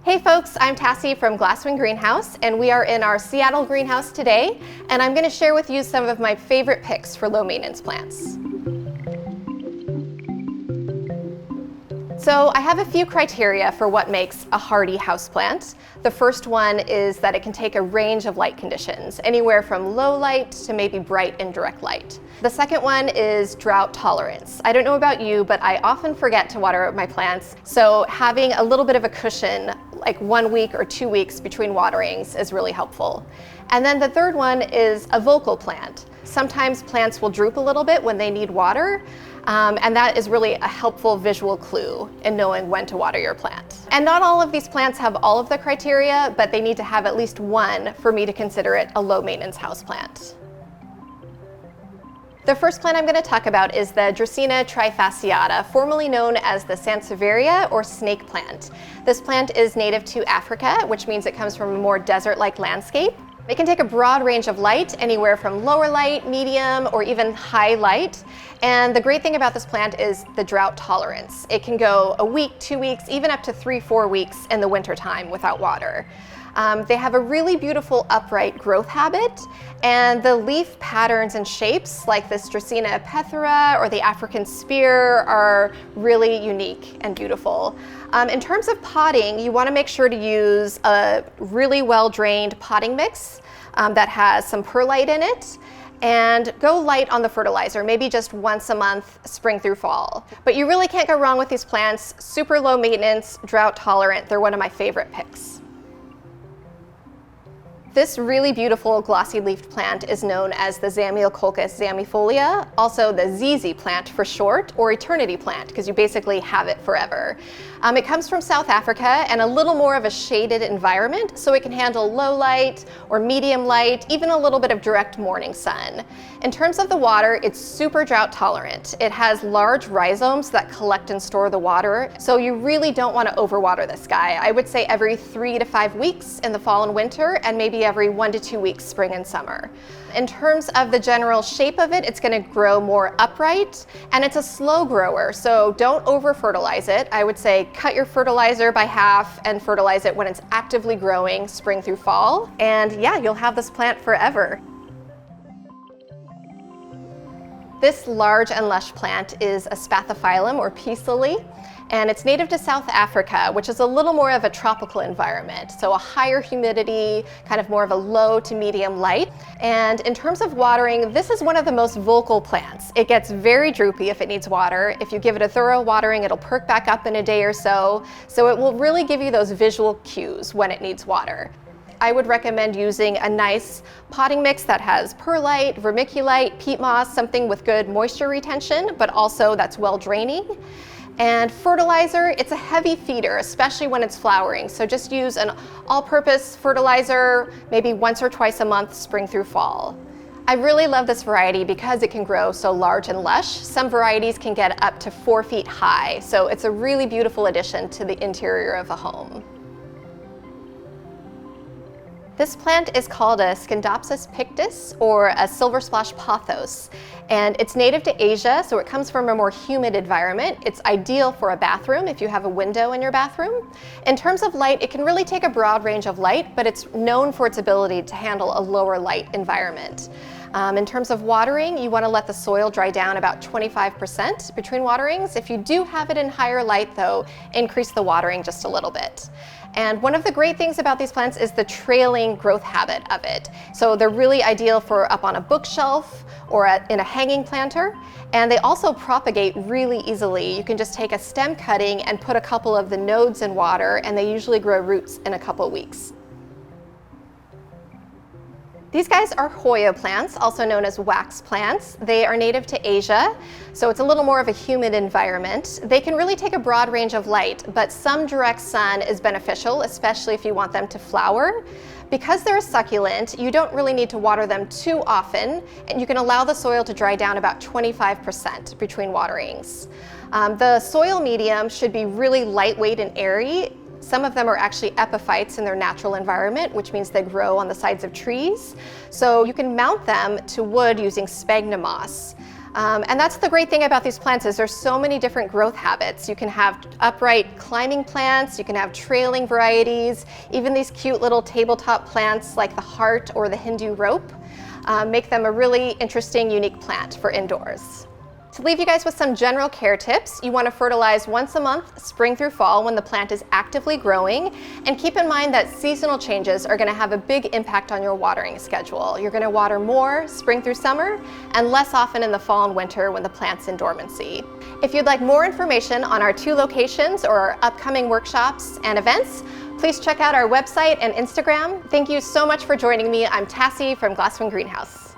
Hey folks, I'm Tassy from Glasswing Greenhouse, and we are in our Seattle greenhouse today, and I'm going to share with you some of my favorite picks for low maintenance plants. So I have a few criteria for what makes a hardy houseplant. The first one is that it can take a range of light conditions, anywhere from low light to maybe bright indirect light. The second one is drought tolerance. I don't know about you, but I often forget to water my plants, so having a little bit of a cushion, like 1 week or 2 weeks between waterings, is really helpful. And then the third one is a vocal plant. Sometimes plants will droop a little bit when they need water, and that is really a helpful visual clue in knowing when to water your plant. And not all of these plants have all of the criteria, but they need to have at least one for me to consider it a low maintenance houseplant. The first plant I'm going to talk about is the Dracaena Trifasciata, formerly known as the Sansevieria or snake plant. This plant is native to Africa, which means it comes from a more desert-like landscape. It can take a broad range of light, anywhere from lower light, medium, or even high light. And the great thing about this plant is the drought tolerance. It can go a week, 2 weeks, even up to 3-4 weeks in the wintertime without water. They have a really beautiful upright growth habit, and the leaf patterns and shapes like this Dracaena pethera or the African spear are really unique and beautiful. In terms of potting, you want to make sure to use a really well-drained potting mix that has some perlite in it, and go light on the fertilizer, maybe just once a month, spring through fall. But you really can't go wrong with these plants. Super low maintenance, drought tolerant. They're one of my favorite picks. This really beautiful glossy leafed plant is known as the Zamioculcas Zamifolia, also the ZZ plant for short, or eternity plant, because you basically have it forever. It comes from South Africa and a little more of a shaded environment, so it can handle low light or medium light, even a little bit of direct morning sun. In terms of the water, it's super drought tolerant. It has large rhizomes that collect and store the water, so you really don't want to overwater this guy. I would say every 3 to 5 weeks in the fall and winter, and maybe every 1 to 2 weeks spring and summer. In terms of the general shape of it, it's going to grow more upright, and it's a slow grower, so don't over fertilize it. I would say cut your fertilizer by half and fertilize it when it's actively growing spring through fall, and yeah, you'll have this plant forever. This large and lush plant is a Spathiphyllum or peace lily, and it's native to South Africa, which is a little more of a tropical environment, so a higher humidity, kind of more of a low to medium light. And in terms of watering, this is one of the most vocal plants. It gets very droopy if it needs water. If you give it a thorough watering, it'll perk back up in a day or so it will really give you those visual cues when it needs water. I would recommend using a nice potting mix that has perlite, vermiculite, peat moss, something with good moisture retention, but also that's well draining. And fertilizer, it's a heavy feeder, especially when it's flowering, so just use an all-purpose fertilizer maybe once or twice a month, spring through fall. I really love this variety because it can grow so large and lush. Some varieties can get up to 4 feet high, so it's a really beautiful addition to the interior of a home. This plant is called a Scindapsus pictus, or a silver splash pothos, and it's native to Asia, so it comes from a more humid environment. It's ideal for a bathroom if you have a window in your bathroom. In terms of light, it can really take a broad range of light, but it's known for its ability to handle a lower light environment. In terms of watering, you want to let the soil dry down about 25% between waterings. If you do have it in higher light though, increase the watering just a little bit. And one of the great things about these plants is the trailing growth habit of it. So they're really ideal for up on a bookshelf or in a hanging planter. And they also propagate really easily. You can just take a stem cutting and put a couple of the nodes in water, and they usually grow roots in a couple weeks. These guys are Hoya plants, also known as wax plants. They are native to Asia, so it's a little more of a humid environment. They can really take a broad range of light, but some direct sun is beneficial, especially if you want them to flower. Because they're a succulent, you don't really need to water them too often, and you can allow the soil to dry down about 25% between waterings. The soil medium should be really lightweight and airy. Some of them are actually epiphytes in their natural environment, which means they grow on the sides of trees. So you can mount them to wood using sphagnum moss. And that's the great thing about these plants is there's so many different growth habits. You can have upright climbing plants, you can have trailing varieties, even these cute little tabletop plants like the heart or the Hindu rope make them a really interesting, unique plant for indoors. To leave you guys with some general care tips, you want to fertilize once a month, spring through fall, when the plant is actively growing. And keep in mind that seasonal changes are going to have a big impact on your watering schedule. You're going to water more spring through summer and less often in the fall and winter when the plant's in dormancy. If you'd like more information on our 2 locations or our upcoming workshops and events, please check out our website and Instagram. Thank you so much for joining me. I'm Tassy from Glasswing Greenhouse.